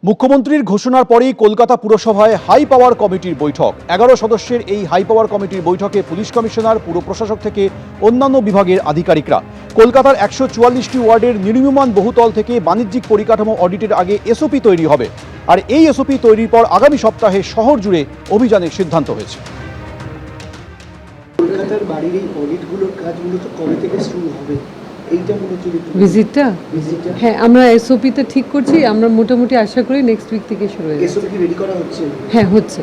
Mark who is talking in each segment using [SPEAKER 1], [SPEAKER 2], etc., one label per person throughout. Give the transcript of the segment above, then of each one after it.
[SPEAKER 1] মুখ্যমন্ত্রীর ঘোষণার পরেই কলকাতা পুরসভায় হাই পাওয়ার কমিটির বৈঠক। 11 সদস্যের এই হাই পাওয়ার কমিটির বৈঠকে পুলিশ কমিশনার, পুর প্রশাসক থেকে অন্যান্য বিভাগের আধিকারিকরা। কলকাতার 144টি ওয়ার্ডের নির্মীয়মাণ বহুতল থেকে বাণিজ্যিক পরিকাঠামো অডিটের আগে এসওপি তৈরি হবে, আর এই এসওপি তৈরির পর আগামী সপ্তাহে শহর জুড়ে অভিযানের সিদ্ধান্ত হয়েছে।
[SPEAKER 2] কলকাতার বাড়ির এই অডিটগুলোর কাজগুলো তো কবে থেকে শুরু হবে?
[SPEAKER 3] ভিজিটটা হ্যাঁ, আমরা এসওপিতে ঠিক করছি। আমরা মোটামুটি আশা করি নেক্সট উইক থেকে শুরু হয়ে যাবে।
[SPEAKER 2] এসওপি কি রেডি করা হচ্ছে?
[SPEAKER 3] হ্যাঁ, হচ্ছে।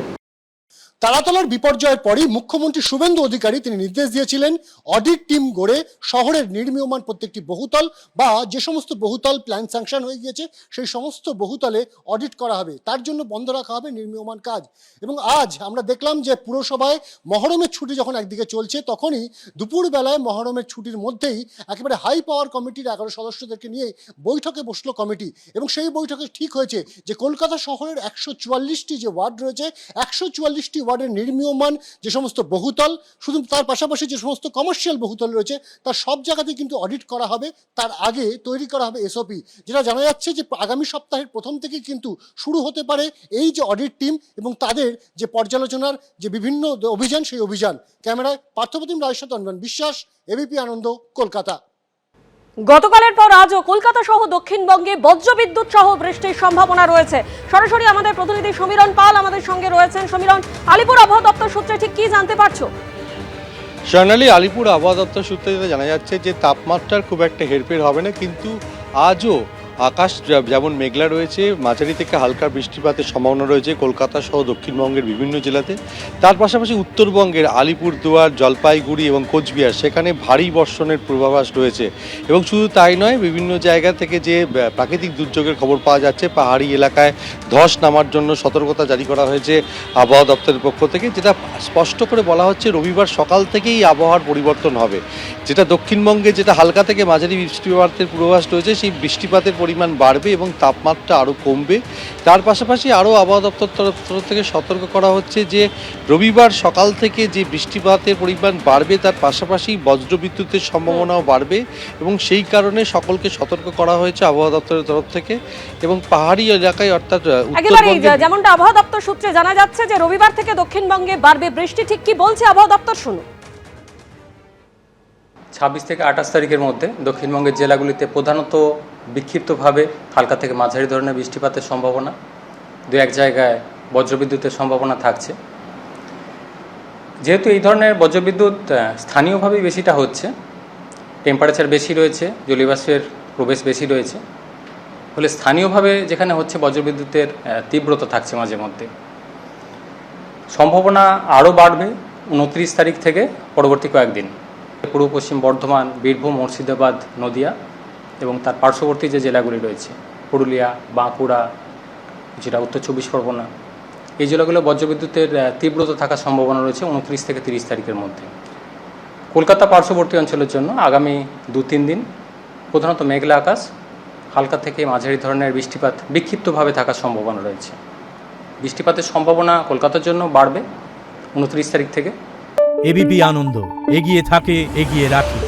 [SPEAKER 4] তারাতলার বিপর্যয়ের পরই মুখ্যমন্ত্রী শুভেন্দু অধিকারী তিনি নির্দেশ দিয়েছিলেন অডিট টিম গড়ে শহরের নির্মীয়মাণ প্রত্যেকটি বহুতল বা যে সমস্ত বহুতল প্ল্যান স্যাংশন হয়ে গিয়েছে সেই সমস্ত বহুতলে অডিট করা হবে, তার জন্য বন্ধ রাখা হবে নির্মীয়মাণ কাজ। এবং আজ আমরা দেখলাম যে পুরসভায় মহরমের ছুটি যখন একদিকে চলছে, তখনই দুপুরবেলায় মহরমের ছুটির মধ্যেই একেবারে হাই পাওয়ার কমিটির 11 সদস্যদেরকে নিয়ে বৈঠকে বসলো কমিটি। এবং সেই বৈঠকে ঠিক হয়েছে যে কলকাতা শহরের 144টি যে ওয়ার্ড রয়েছে, 144টি ওয়ার্ডের নির্মীয়মাণ যে সমস্ত বহুতল, শুধু তার পাশাপাশি যে সমস্ত কমার্শিয়াল বহুতল রয়েছে, তার সব জায়গাতেই কিন্তু অডিট করা হবে। তার আগে তৈরি করা হবে এসওপি, যেটা জানা যাচ্ছে যে আগামী সপ্তাহের প্রথম থেকেই কিন্তু শুরু হতে পারে এই যে অডিট টিম এবং তাদের যে পর্যালোচনার যে বিভিন্ন অভিযান, সেই অভিযান। ক্যামেরায় পার্থপ্রতিম রায়ের সাথে অনির্বাণ বিশ্বাস, এবিপি আনন্দ, কলকাতা।
[SPEAKER 5] গতকালের পর আজও কলকাতা সহ দক্ষিণবঙ্গে বজ্রবিদ্যুৎ সহ বৃষ্টির সম্ভাবনা রয়েছে। সরাসরি আমাদের প্রতিনিধি সমীরণ পাল আমাদের সঙ্গে রয়েছেন। সমীরণ, আলিপুর আবহাওয়া দপ্তর সূত্রে ঠিক কি জানতে পারছো?
[SPEAKER 6] স্বর্ণালী, আলিপুর আবহাওয়া দপ্তর সূত্রে যেটা জানা যাচ্ছে যে তাপমাত্রার খুব একটা হেরফের হবে না, কিন্তু আজও আকাশ যেমন মেঘলা রয়েছে, মাঝারি থেকে হালকা বৃষ্টিপাতের সম্ভাবনা রয়েছে কলকাতা সহ দক্ষিণবঙ্গের বিভিন্ন জেলাতে। তার পাশাপাশি উত্তরবঙ্গের আলিপুরদুয়ার, জলপাইগুড়ি এবং কোচবিহার সেখানে ভারী বর্ষণের পূর্বাভাস রয়েছে। এবং শুধু তাই নয়, বিভিন্ন জায়গা থেকে যে প্রাকৃতিক দুর্যোগের খবর পাওয়া যাচ্ছে, পাহাড়ি এলাকায় ধস নামার জন্য সতর্কতা জারি করা হয়েছে আবহাওয়া দপ্তরের পক্ষ থেকে, যেটা স্পষ্ট করে বলা হচ্ছে রবিবার সকাল থেকেই আবহাওয়ার পরিবর্তন হবে। যেটা দক্ষিণবঙ্গে যেটা হালকা থেকে মাঝারি বৃষ্টিপাতের পূর্বাভাস রয়েছে, সেই বৃষ্টিপাতের পরিমাণ বাড়বে এবং তাপমাত্রা আরও কমবে। তার পাশাপাশি আরও আবহাওয়া দপ্তর তরফ থেকে সতর্ক করা হচ্ছে যে রবিবার সকাল থেকে যে বৃষ্টিপাতের পরিমাণ বাড়বে, তার পাশাপাশি বজ্রবিদ্যুতের সম্ভাবনাও বাড়বে এবং সেই কারণে সকলকে সতর্ক করা হয়েছে আবহাওয়া দপ্তরের তরফ থেকে। এবং পাহাড়ি এলাকায় অর্থাৎ
[SPEAKER 5] উত্তরবঙ্গে যেমনটা আবহাওয়া দপ্তর সূত্রে জানা যাচ্ছে যে রবিবার থেকে দক্ষিণবঙ্গে বাড়বে বৃষ্টি, ঠিক কি বলছে আবহাওয়া দপ্তর শুনুন।
[SPEAKER 7] 26 থেকে 28 তারিখের মধ্যে দক্ষিণবঙ্গের জেলাগুলিতে প্রধানত বিক্ষিপ্তভাবে হালকা থেকে মাঝারি ধরনের বৃষ্টিপাতের সম্ভাবনা, দু এক জায়গায় বজ্রবিদ্যুতের সম্ভাবনা থাকছে। যেহেতু এই ধরনের বজ্রবিদ্যুৎ স্থানীয়ভাবেই বেশিটা হচ্ছে, টেম্পারেচার বেশি রয়েছে, জলীয়বাষ্পের প্রবেশ বেশি রয়েছে, ফলে স্থানীয়ভাবে যেখানে হচ্ছে বজ্রবিদ্যুতের তীব্রতা থাকছে মাঝে মধ্যে। সম্ভাবনা আরও বাড়বে 29 তারিখ থেকে পরবর্তী কয়েকদিন। পূর্ব পশ্চিম বর্ধমান, বীরভূম, মুর্শিদাবাদ, নদিয়া এবং তার পার্শ্ববর্তী যে জেলাগুলি রয়েছে পুরুলিয়া, বাঁকুড়া, যেটা উত্তর 24 পরগনা, এই জেলাগুলো বজ্রবিদ্যুতের তীব্রতা থাকার সম্ভাবনা রয়েছে 29 থেকে 30 তারিখের মধ্যে। কলকাতা পার্শ্ববর্তী অঞ্চলের জন্য আগামী 2-3 দিন প্রধানত মেঘলা আকাশ, হালকা থেকে মাঝারি ধরনের বৃষ্টিপাত বিক্ষিপ্তভাবে থাকার সম্ভাবনা রয়েছে। বৃষ্টিপাতের সম্ভাবনা কলকাতার জন্য বাড়বে 29 তারিখ থেকে।
[SPEAKER 8] এবিপি আনন্দ, এগিয়ে থাকে, এগিয়ে রাখে।